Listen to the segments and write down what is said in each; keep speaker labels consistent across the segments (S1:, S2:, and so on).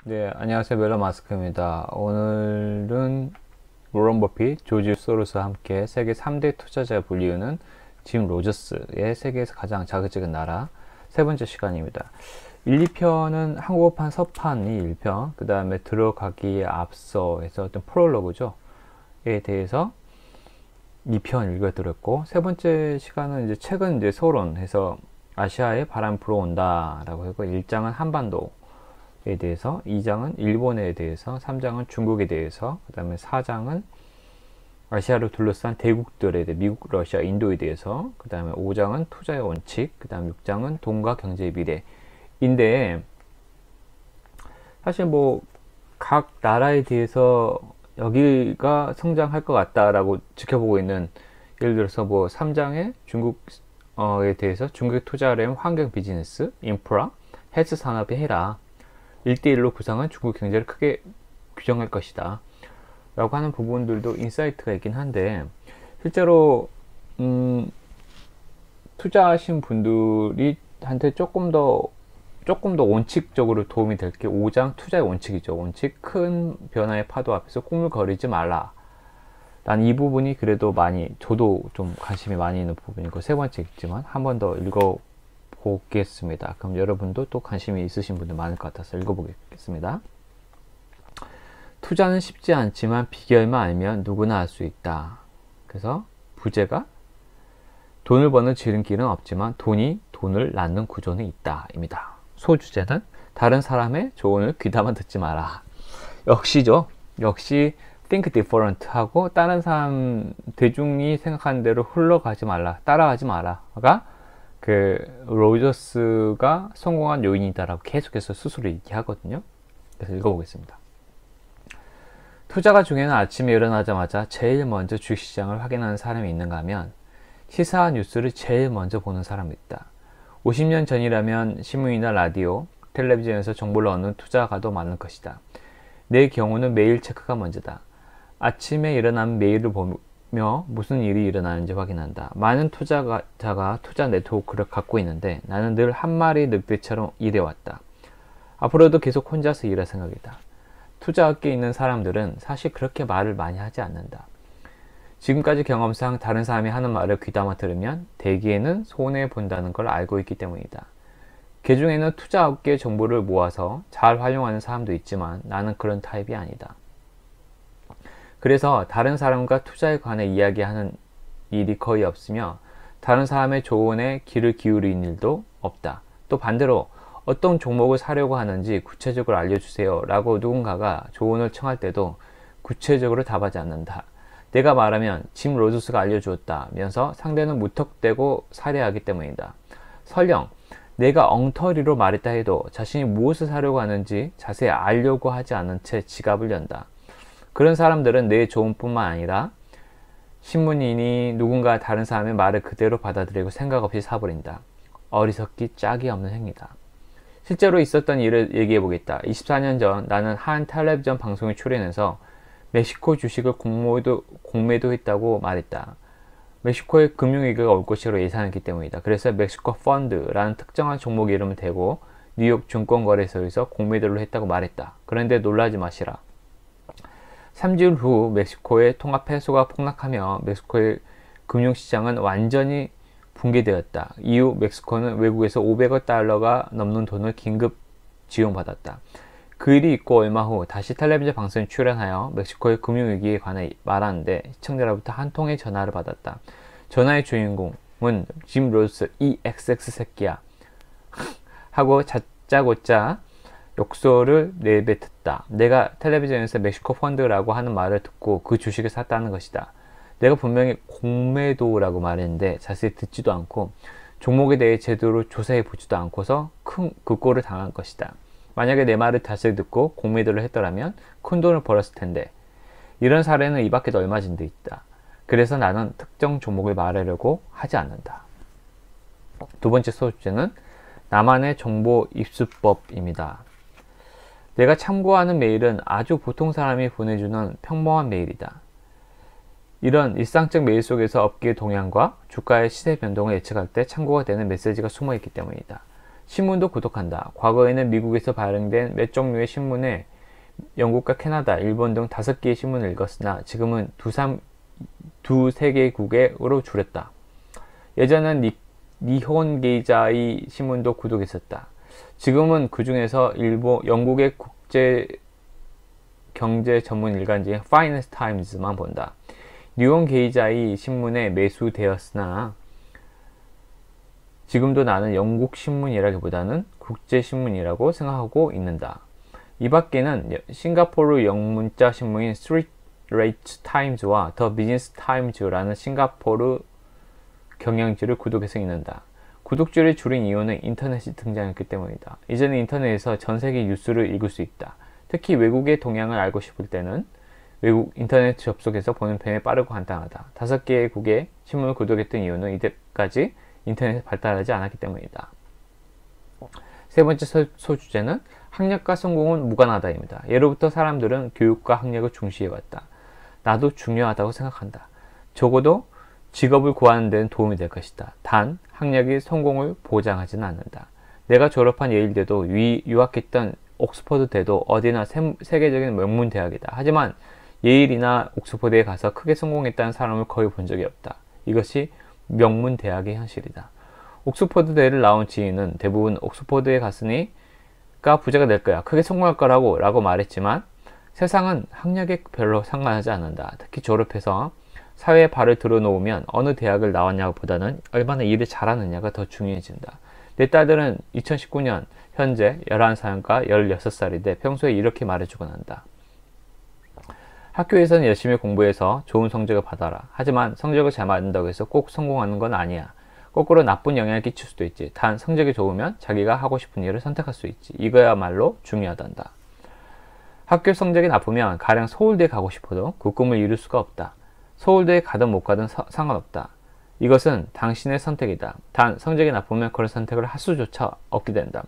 S1: 네, 안녕하세요. 멜론 마스크입니다. 오늘은 워런 버핏, 조지 소로스와 함께 세계 3대 투자자에 불리우는 짐 로저스의 세계에서 가장 자극적인 나라 세 번째 시간입니다. 1, 2편은 한국어판 서판이 1편, 그 다음에 들어가기에 앞서에서 어떤 프롤로그죠. 에 대해서 2편 읽어드렸고, 세 번째 시간은 이제 최근 이제 서론해서 아시아에 바람 불어온다 라고 하고, 1장은 한반도 에 대해서, 2장은 일본에 대해서, 3장은 중국에 대해서, 그 다음에 4장은 아시아를 둘러싼 대국들에 대해 미국, 러시아, 인도에 대해서, 그 다음에 5장은 투자의 원칙, 그 다음 6장은 돈과 경제의 미래인데, 사실 뭐 각 나라에 대해서 여기가 성장할 것 같다라고 지켜보고 있는, 예를 들어서 뭐 3장에 중국에 대해서 중국에 투자하려면 환경 비즈니스, 인프라, 헬스 산업에 해라. 1대1로 구상한 중국 경제를 크게 규정할 것이다 라고 하는 부분들도 인사이트가 있긴 한데, 실제로 투자하신 분들이 한테 조금 더 원칙적으로 도움이 될 게 5장 투자의 원칙이죠. 원칙, 큰 변화의 파도 앞에서 꿈을거리지 말라 라는 이 부분이 그래도 많이, 저도 좀 관심이 많이 있는 부분이고, 세 번째 있지만 한 번 더 보겠습니다. 그럼 여러분도 또 관심이 있으신 분들 많을 것 같아서 읽어보겠습니다. 투자는 쉽지 않지만 비결만 알면 누구나 할 수 있다. 그래서 부제가 돈을 버는 지름길은 없지만 돈이 돈을 낳는 구조는 있다 입니다. 소주제는 다른 사람의 조언을 귀담아 듣지 마라. 역시죠. 역시 think different 하고, 다른 사람, 대중이 생각하는 대로 흘러가지 말라, 따라가지 마라가 로저스가 성공한 요인이다라고 계속해서 스스로 얘기하거든요. 그래서 읽어보겠습니다. 투자가 중요한 아침에 일어나자마자 제일 먼저 주식시장을 확인하는 사람이 있는가 하면, 시사 뉴스를 제일 먼저 보는 사람이 있다. 50년 전이라면 신문이나 라디오, 텔레비전에서 정보를 얻는 투자가도 많을 것이다. 내 경우는 메일 체크가 먼저다. 아침에 일어나면 메일을 보며 무슨 일이 일어나는지 확인한다. 많은 투자자가 투자 네트워크를 갖고 있는데 나는 늘 한 마리 늑대처럼 일해왔다. 앞으로도 계속 혼자서 일할 생각이다. 투자업계에 있는 사람들은 사실 그렇게 말을 많이 하지 않는다. 지금까지 경험상 다른 사람이 하는 말을 귀담아 들으면 대개는 손해본다는 걸 알고 있기 때문이다. 그 중에는 투자업계 정보를 모아서 잘 활용하는 사람도 있지만 나는 그런 타입이 아니다. 그래서 다른 사람과 투자에 관해 이야기하는 일이 거의 없으며, 다른 사람의 조언에 귀를 기울이는 일도 없다. 또 반대로 어떤 종목을 사려고 하는지 구체적으로 알려주세요 라고 누군가가 조언을 청할 때도 구체적으로 답하지 않는다. 내가 말하면 짐 로저스가 알려주었다면서 상대는 무턱대고 살해하기 때문이다. 설령 내가 엉터리로 말했다 해도 자신이 무엇을 사려고 하는지 자세히 알려고 하지 않은 채 지갑을 연다. 그런 사람들은 내 조언뿐만 아니라 신문이니 누군가 다른 사람의 말을 그대로 받아들이고 생각 없이 사버린다. 어리석기 짝이 없는 행위다. 실제로 있었던 일을 얘기해보겠다. 24년 전 나는 한 텔레비전 방송에 출연해서 멕시코 주식을 공매도했다고 말했다. 멕시코에 금융위기가 올 것으로 예상했기 때문이다. 그래서 멕시코 펀드라는 특정한 종목 이름을 대고 뉴욕 증권거래소에서 공매도를 했다고 말했다. 그런데 놀라지 마시라. 3주일 후 멕시코의 통화 페소가 폭락하며 멕시코의 금융시장은 완전히 붕괴되었다. 이후 멕시코는 외국에서 500억 달러가 넘는 돈을 긴급 지원받았다. 그 일이 있고 얼마 후 다시 텔레비전 방송에 출연하여 멕시코의 금융위기에 관해 말하는데 시청자로부터 한 통의 전화를 받았다. 전화의 주인공은 짐 로저스 이 XX 새끼야 하고 다짜고짜 욕설을 내뱉었다. 내가 텔레비전에서 멕시코 펀드라고 하는 말을 듣고 그 주식을 샀다는 것이다. 내가 분명히 공매도라고 말했는데 자세히 듣지도 않고 종목에 대해 제대로 조사해 보지도 않고서 큰 꼴을 당한 것이다. 만약에 내 말을 다시 듣고 공매도를 했더라면 큰 돈을 벌었을 텐데. 이런 사례는 이 밖에도 얼마 진도 있다. 그래서 나는 특정 종목을 말하려고 하지 않는다. 두 번째 소주제는 나만의 정보 입수법입니다. 내가 참고하는 메일은 아주 보통 사람이 보내주는 평범한 메일이다. 이런 일상적 메일 속에서 업계의 동향과 주가의 시세 변동을 예측할 때 참고가 되는 메시지가 숨어있기 때문이다. 신문도 구독한다. 과거에는 미국에서 발행된 몇 종류의 신문에 영국과 캐나다, 일본 등 5개의 신문을 읽었으나 지금은 두세 개국으로 줄였다. 예전엔 니혼 게이자이 신문도 구독했었다. 지금은 그 중에서 영국의 국제 경제 전문 일간지인 파이낸스 타임즈만 본다. 니혼 게이자이 신문에 매수되었으나 지금도 나는 영국 신문이라기보다는 국제 신문이라고 생각하고 있는다. 이 밖에는 싱가포르 영문자 신문인 스트레이트 타임즈와 더 비즈니스 타임즈라는 싱가포르 경향지를 구독해서 읽는다. 구독자를 줄인 이유는 인터넷이 등장했기 때문이다. 이제는 인터넷에서 전 세계 뉴스를 읽을 수 있다. 특히 외국의 동향을 알고 싶을 때는 외국 인터넷 접속해서 보는 편이 빠르고 간단하다. 5개의 국의 신문을 구독했던 이유는 이때까지 인터넷이 발달하지 않았기 때문이다. 세 번째 소주제는 학력과 성공은 무관하다입니다. 예로부터 사람들은 교육과 학력을 중시해왔다. 나도 중요하다고 생각한다. 적어도 직업을 구하는 데는 도움이 될 것이다. 단, 학력이 성공을 보장하지는 않는다. 내가 졸업한 예일대도 유학했던 옥스퍼드대도 어디나 세계적인 명문 대학이다. 하지만 예일이나 옥스퍼드에 가서 크게 성공했다는 사람을 거의 본 적이 없다. 이것이 명문 대학의 현실이다. 옥스퍼드대를 나온 지인은 대부분 옥스퍼드에 갔으니까 부자가 될 거야. 크게 성공할 거라고 라고 말했지만 세상은 학력에 별로 상관하지 않는다. 특히 졸업해서 사회에 발을 들어놓으면 어느 대학을 나왔냐고 보다는 얼마나 일을 잘하느냐가 더 중요해진다. 내 딸들은 2019년 현재 11살과 16살인데 평소에 이렇게 말해주곤 한다. 학교에서는 열심히 공부해서 좋은 성적을 받아라. 하지만 성적을 잘 받는다고 해서 꼭 성공하는 건 아니야. 거꾸로 나쁜 영향을 끼칠 수도 있지. 단 성적이 좋으면 자기가 하고 싶은 일을 선택할 수 있지. 이거야말로 중요하단다. 학교 성적이 나쁘면 가령 서울대에 가고 싶어도 그 꿈을 이룰 수가 없다. 서울대에 가든 못 가든 상관없다. 이것은 당신의 선택이다. 단 성적이 나쁘면 그런 선택을 할 수조차 없게 된다.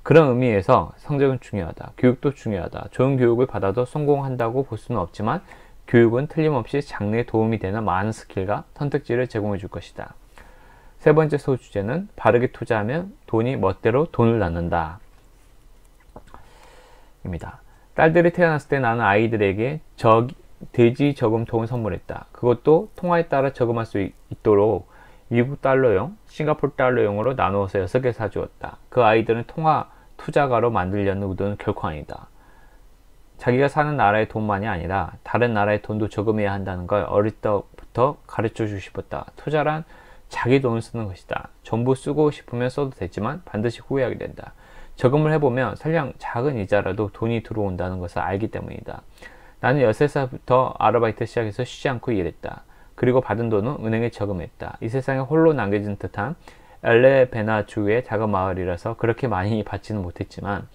S1: 그런 의미에서 성적은 중요하다. 교육도 중요하다. 좋은 교육을 받아도 성공한다고 볼 수는 없지만 교육은 틀림없이 장래에 도움이 되는 많은 스킬과 선택지를 제공해 줄 것이다. 세 번째 소주제는 바르게 투자하면 돈이 멋대로 돈을 낳는다. 입니다. 딸들이 태어났을 때 나는 아이들에게 돼지 저금통을 선물했다. 그것도 통화에 따라 저금할 수 있도록 미국 달러용, 싱가포르 달러용으로 나누어서 6개 사주었다. 그 아이들은 통화 투자가로 만들려는 의도는 결코 아니다. 자기가 사는 나라의 돈만이 아니라 다른 나라의 돈도 저금해야 한다는 걸 어릴 때부터 가르쳐 주고 싶었다. 투자란 자기 돈을 쓰는 것이다. 전부 쓰고 싶으면 써도 되지만 반드시 후회하게 된다. 저금을 해보면 설령 작은 이자라도 돈이 들어온다는 것을 알기 때문이다. 나는 13살부터 아르바이트 시작해서 쉬지 않고 일했다. 그리고 받은 돈은 은행에 저금했다. 이 세상에 홀로 남겨진 듯한 엘레베나주의 작은 마을이라서 그렇게 많이 받지는 못했지만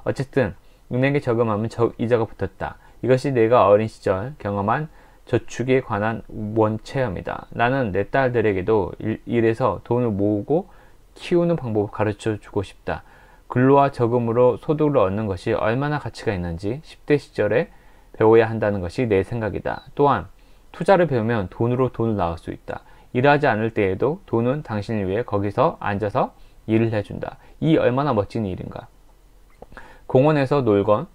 S1: 어쨌든 은행에 저금하면 이자가 붙었다. 이것이 내가 어린 시절 경험한 저축에 관한 원체험이다. 나는 내 딸들에게도 일해서 돈을 모으고 키우는 방법을 가르쳐 주고 싶다. 근로와 저금으로 소득을 얻는 것이 얼마나 가치가 있는지 10대 시절에 배워야 한다는 것이 내 생각이다. 또한 투자를 배우면 돈으로 돈을 낳을 수 있다. 일하지 않을 때에도 돈은 당신을 위해 거기서 앉아서 일을 해준다. 이 얼마나 멋진 일인가. 공원에서 놀건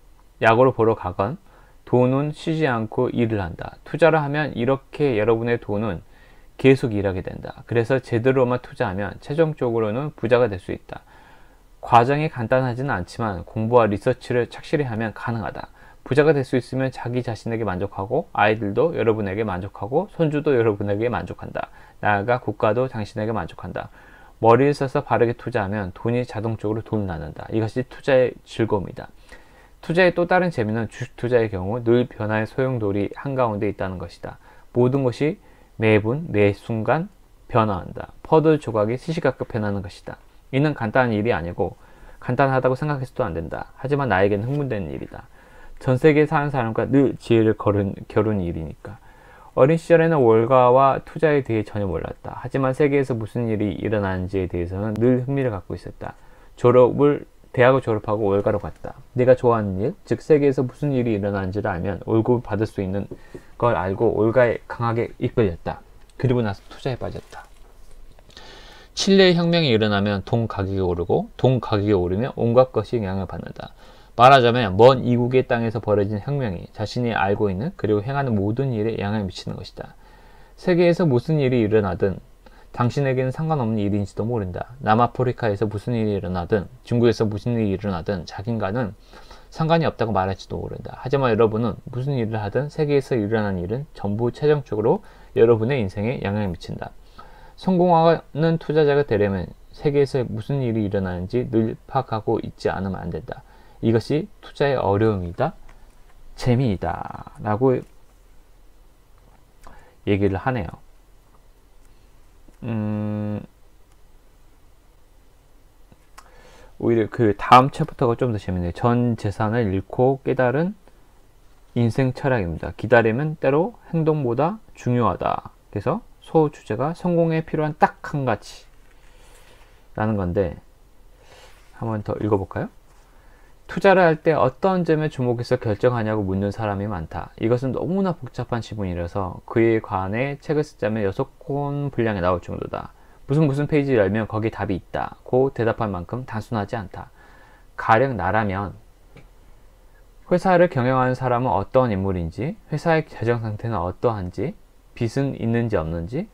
S1: 야구를 보러 가건 돈은 쉬지 않고 일을 한다. 투자를 하면 이렇게 여러분의 돈은 계속 일하게 된다. 그래서 제대로만 투자하면 최종적으로는 부자가 될 수 있다. 과정이 간단하지는 않지만 공부와 리서치를 착실히 하면 가능하다. 부자가 될 수 있으면 자기 자신에게 만족하고 아이들도 여러분에게 만족하고 손주도 여러분에게 만족한다. 나아가 국가도 당신에게 만족한다. 머리를 써서 바르게 투자하면 돈이 자동적으로 돈을 낳는다. 이것이 투자의 즐거움이다. 투자의 또 다른 재미는 주식 투자의 경우 늘 변화의 소용돌이 한가운데 있다는 것이다. 모든 것이 매분, 매 순간 변화한다. 퍼즐 조각이 시시각각 변하는 것이다. 이는 간단한 일이 아니고 간단하다고 생각해서도 안 된다. 하지만 나에게는 흥분되는 일이다. 전 세계에 사는 사람과 늘 지혜를 겨룬 일이니까. 어린 시절에는 월가와 투자에 대해 전혀 몰랐다. 하지만 세계에서 무슨 일이 일어나는지에 대해서는 늘 흥미를 갖고 있었다. 대학을 졸업하고 월가로 갔다. 내가 좋아하는 일, 즉 세계에서 무슨 일이 일어나는지를 알면 월급을 받을 수 있는 걸 알고 월가에 강하게 이끌렸다. 그리고 나서 투자에 빠졌다. 칠레 혁명이 일어나면 동 가격이 오르고 동 가격이 오르면 온갖 것이 영향을 받는다. 말하자면 먼 이국의 땅에서 벌어진 혁명이 자신이 알고 있는 그리고 행하는 모든 일에 영향을 미치는 것이다. 세계에서 무슨 일이 일어나든 당신에게는 상관없는 일인지도 모른다. 남아프리카에서 무슨 일이 일어나든 중국에서 무슨 일이 일어나든 자긴과는 상관이 없다고 말할지도 모른다. 하지만 여러분은 무슨 일을 하든 세계에서 일어난 일은 전부 최종적으로 여러분의 인생에 영향을 미친다. 성공하는 투자자가 되려면 세계에서 무슨 일이 일어나는지 늘 파악하고 있지 않으면 안 된다. 이것이 투자의 어려움이다. 재미이다. 라고 얘기를 하네요. 오히려 그 다음 챕터가 좀 더 재밌네요. 전 재산을 잃고 깨달은 인생 철학입니다. 기다림은 때로 행동보다 중요하다. 그래서 소주제가 성공에 필요한 딱 한 가지 라는 건데 한번 더 읽어볼까요? 투자를 할 때 어떤 점에 주목해서 결정하냐고 묻는 사람이 많다. 이것은 너무나 복잡한 지문이라서 그에 관해 책을 쓰자면 6권 분량에 나올 정도다. 무슨 페이지를 열면 거기에 답이 있다. 고 대답할 만큼 단순하지 않다. 가령 나라면 회사를 경영하는 사람은 어떤 인물인지, 회사의 재정 상태는 어떠한지, 빚은 있는지 없는지,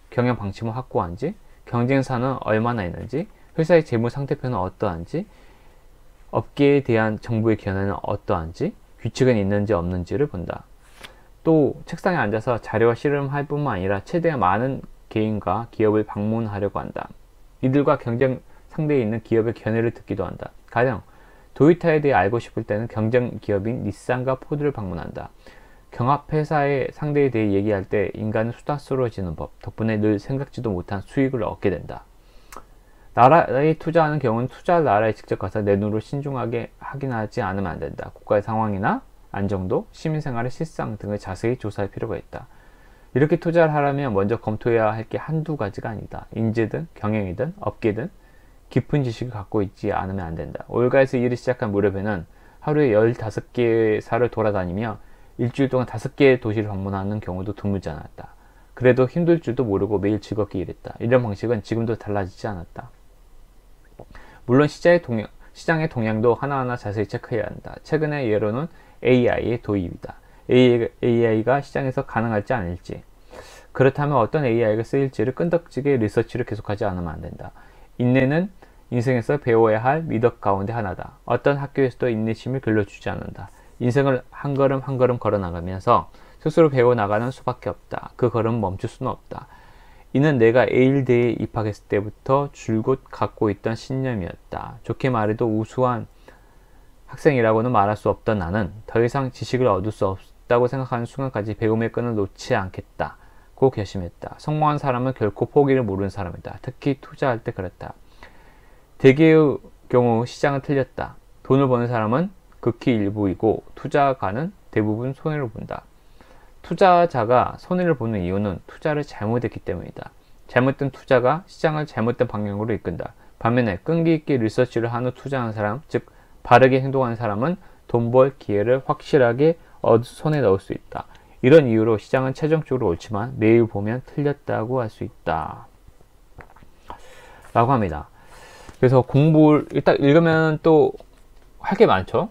S1: 경영 방침은 확고한지, 경쟁사는 얼마나 있는지, 회사의 재무 상태표는 어떠한지, 업계에 대한 정부의 견해는 어떠한지, 규칙은 있는지 없는지를 본다. 또 책상에 앉아서 자료와 씨름할 뿐만 아니라 최대한 많은 개인과 기업을 방문하려고 한다. 이들과 경쟁 상대에 있는 기업의 견해를 듣기도 한다. 가령 도요타에 대해 알고 싶을 때는 경쟁 기업인 닛산과 포드를 방문한다. 경합회사의 상대에 대해 얘기할 때 인간은 수다스러워지는 법 덕분에 늘 생각지도 못한 수익을 얻게 된다. 나라에 투자하는 경우는 투자할 나라에 직접 가서 내 눈으로 신중하게 확인하지 않으면 안 된다. 국가의 상황이나 안정도, 시민생활의 실상 등을 자세히 조사할 필요가 있다. 이렇게 투자를 하려면 먼저 검토해야 할 게 한두 가지가 아니다. 인재든 경영이든 업계든 깊은 지식을 갖고 있지 않으면 안 된다. 올가에서 일을 시작한 무렵에는 하루에 15개의 사를 돌아다니며 일주일 동안 5개의 도시를 방문하는 경우도 드물지 않았다. 그래도 힘들 줄도 모르고 매일 즐겁게 일했다. 이런 방식은 지금도 달라지지 않았다. 물론 시장의 동향도 하나하나 자세히 체크해야 한다. 최근의 예로는 AI의 도입이다. AI가 시장에서 가능할지 아닐지, 그렇다면 어떤 AI가 쓰일지를 끈덕지게 리서치를 계속하지 않으면 안 된다. 인내는 인생에서 배워야 할 미덕 가운데 하나다. 어떤 학교에서도 인내심을 길러주지 않는다. 인생을 한 걸음 한 걸음 걸어나가면서 스스로 배워나가는 수밖에 없다. 그 걸음 멈출 수는 없다. 이는 내가 에일대에 입학했을 때부터 줄곧 갖고 있던 신념이었다. 좋게 말해도 우수한 학생이라고는 말할 수 없던 나는 더 이상 지식을 얻을 수 없다고 생각하는 순간까지 배움의 끈을 놓지 않겠다고 결심했다. 성공한 사람은 결코 포기를 모르는 사람이다. 특히 투자할 때 그랬다. 대개의 경우 시장은 틀렸다. 돈을 버는 사람은 극히 일부이고 투자가는 대부분 손해를 본다. 투자자가 손해를 보는 이유는 투자를 잘못했기 때문이다. 잘못된 투자가 시장을 잘못된 방향으로 이끈다. 반면에 끈기 있게 리서치를 한 후 투자하는 사람, 즉 바르게 행동하는 사람은 돈 벌 기회를 확실하게 손에 넣을 수 있다. 이런 이유로 시장은 최종적으로 옳지만 매일 보면 틀렸다고 할 수 있다. 라고 합니다. 그래서 공부를 딱 읽으면 또 할 게 많죠.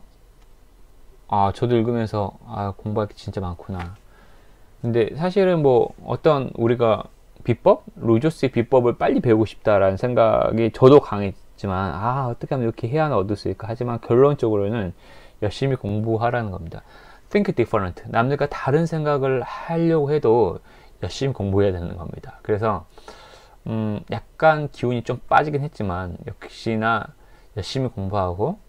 S1: 저도 읽으면서 공부할 게 진짜 많구나. 근데 사실은 뭐 어떤 우리가 비법? 로저스의 비법을 빨리 배우고 싶다라는 생각이 저도 강했지만 어떻게 하면 이렇게 해야 얻을 수 있을까? 하지만 결론적으로는 열심히 공부하라는 겁니다. Think different. 남들과 다른 생각을 하려고 해도 열심히 공부해야 되는 겁니다. 그래서 약간 기운이 좀 빠지긴 했지만 역시나 열심히 공부하고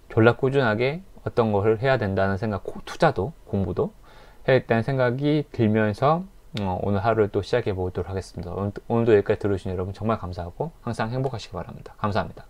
S1: 졸라 꾸준하게 어떤 것을 해야 된다는 생각, 투자도 공부도 해야 된다는 생각이 들면서 오늘 하루를 또 시작해 보도록 하겠습니다. 오늘도 여기까지 들어주신 여러분 정말 감사하고 항상 행복하시기 바랍니다. 감사합니다.